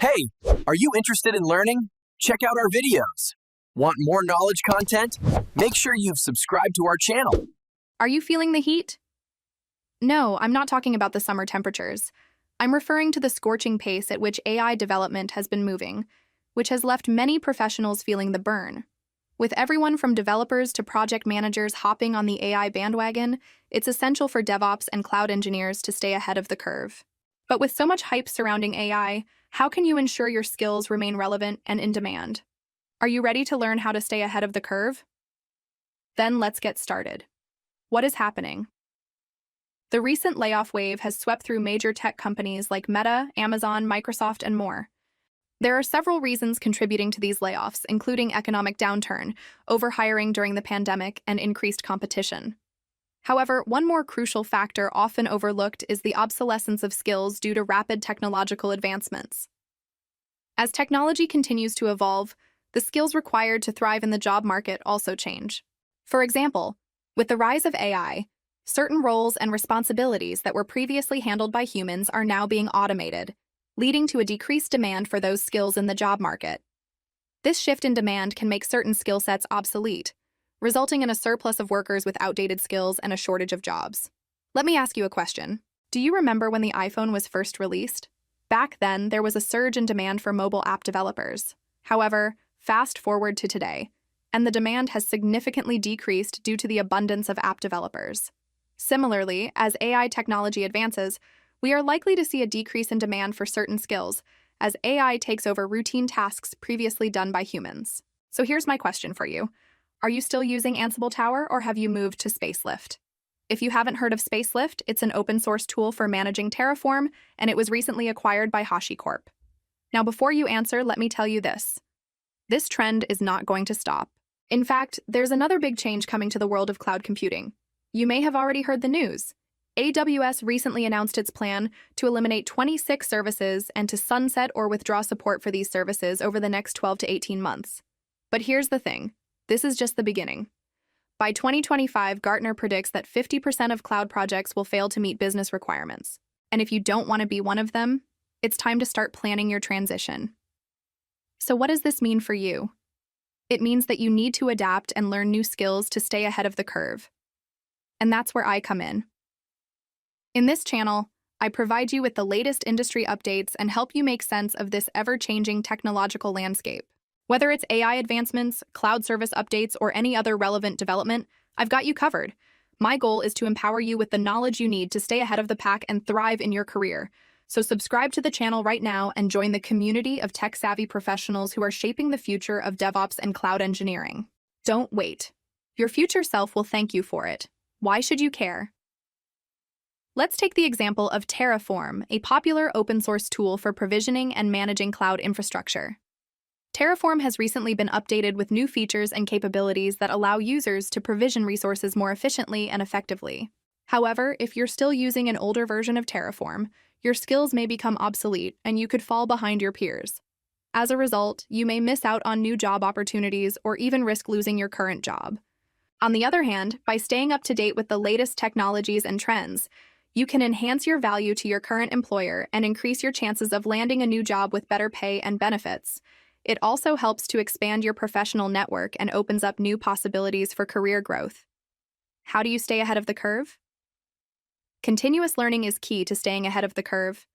Hey, are you interested in learning? Check out our videos. Want more knowledge content? Make sure you've subscribed to our channel. Are you feeling the heat? No, I'm not talking about the summer temperatures. I'm referring to the scorching pace at which AI development has been moving, which has left many professionals feeling the burn. With everyone from developers to project managers hopping on the AI bandwagon, it's essential for DevOps and cloud engineers to stay ahead of the curve. But with so much hype surrounding AI, how can you ensure your skills remain relevant and in demand? Are you ready to learn how to stay ahead of the curve? Then let's get started. What is happening? The recent layoff wave has swept through major tech companies like Meta, Amazon, Microsoft, and more. There are several reasons contributing to these layoffs, including economic downturn, overhiring during the pandemic, and increased competition. However, one more crucial factor often overlooked is the obsolescence of skills due to rapid technological advancements. As technology continues to evolve, the skills required to thrive in the job market also change. For example, with the rise of AI, certain roles and responsibilities that were previously handled by humans are now being automated, leading to a decreased demand for those skills in the job market. This shift in demand can make certain skill sets obsolete, resulting in a surplus of workers with outdated skills and a shortage of jobs. Let me ask you a question. Do you remember when the iPhone was first released? Back then, there was a surge in demand for mobile app developers. However, fast forward to today, and the demand has significantly decreased due to the abundance of app developers. Similarly, as AI technology advances, we are likely to see a decrease in demand for certain skills as AI takes over routine tasks previously done by humans. So here's my question for you. Are you still using Ansible Tower or have you moved to Spacelift? If you haven't heard of Spacelift, it's an open source tool for managing Terraform, and it was recently acquired by HashiCorp. Now before you answer, let me tell you this. This trend is not going to stop. In fact, there's another big change coming to the world of cloud computing. You may have already heard the news. AWS recently announced its plan to eliminate 26 services and to sunset or withdraw support for these services over the next 12 to 18 months. But here's the thing. This is just the beginning. By 2025, Gartner predicts that 50% of cloud projects will fail to meet business requirements. And if you don't want to be one of them, it's time to start planning your transition. So what does this mean for you? It means that you need to adapt and learn new skills to stay ahead of the curve. And that's where I come in. In this channel, I provide you with the latest industry updates and help you make sense of this ever-changing technological landscape. Whether it's AI advancements, cloud service updates, or any other relevant development, I've got you covered. My goal is to empower you with the knowledge you need to stay ahead of the pack and thrive in your career. So subscribe to the channel right now and join the community of tech-savvy professionals who are shaping the future of DevOps and cloud engineering. Don't wait. Your future self will thank you for it. Why should you care? Let's take the example of Terraform, a popular open-source tool for provisioning and managing cloud infrastructure. Terraform has recently been updated with new features and capabilities that allow users to provision resources more efficiently and effectively. However, if you're still using an older version of Terraform, your skills may become obsolete and you could fall behind your peers. As a result, you may miss out on new job opportunities or even risk losing your current job. On the other hand, by staying up to date with the latest technologies and trends, you can enhance your value to your current employer and increase your chances of landing a new job with better pay and benefits. It also helps to expand your professional network and opens up new possibilities for career growth. How do you stay ahead of the curve? Continuous learning is key to staying ahead of the curve.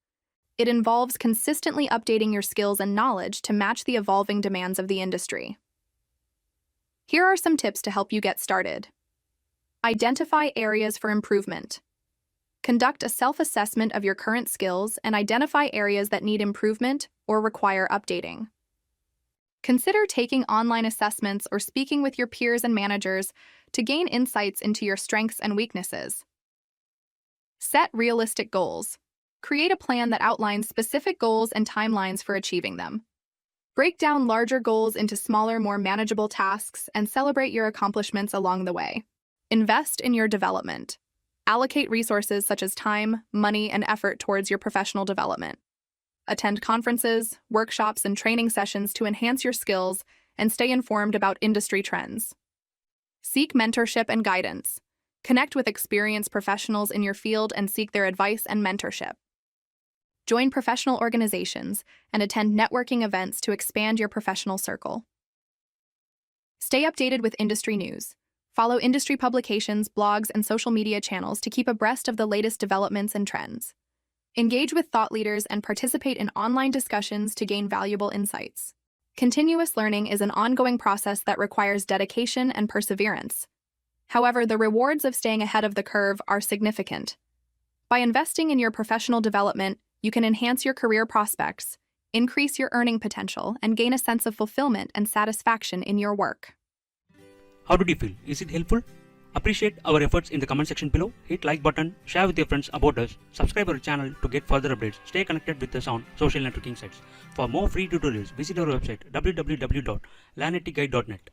It involves consistently updating your skills and knowledge to match the evolving demands of the industry. Here are some tips to help you get started. Identify areas for improvement. Conduct a self-assessment of your current skills and identify areas that need improvement or require updating. Consider taking online assessments or speaking with your peers and managers to gain insights into your strengths and weaknesses. Set realistic goals. Create a plan that outlines specific goals and timelines for achieving them. Break down larger goals into smaller, more manageable tasks and celebrate your accomplishments along the way. Invest in your development. Allocate resources such as time, money, and effort towards your professional development. Attend conferences, workshops, and training sessions to enhance your skills and stay informed about industry trends. Seek mentorship and guidance. Connect with experienced professionals in your field and seek their advice and mentorship. join professional organizations, and attend networking events to expand your professional circle. Stay updated with industry news. Follow industry publications, blogs, and social media channels to keep abreast of the latest developments and trends. Engage with thought leaders and participate in online discussions to gain valuable insights. Continuous learning is an ongoing process that requires dedication and perseverance. However, the rewards of staying ahead of the curve are significant. By investing in your professional development, you can enhance your career prospects, increase your earning potential, and gain a sense of fulfillment and satisfaction in your work. How did you feel? Is it helpful? Appreciate our efforts in the comment section below. Hit like button, share with your friends about us, subscribe our channel to get further updates. Stay connected with us on social networking sites. For more free tutorials, visit our website www.learnitguide.net.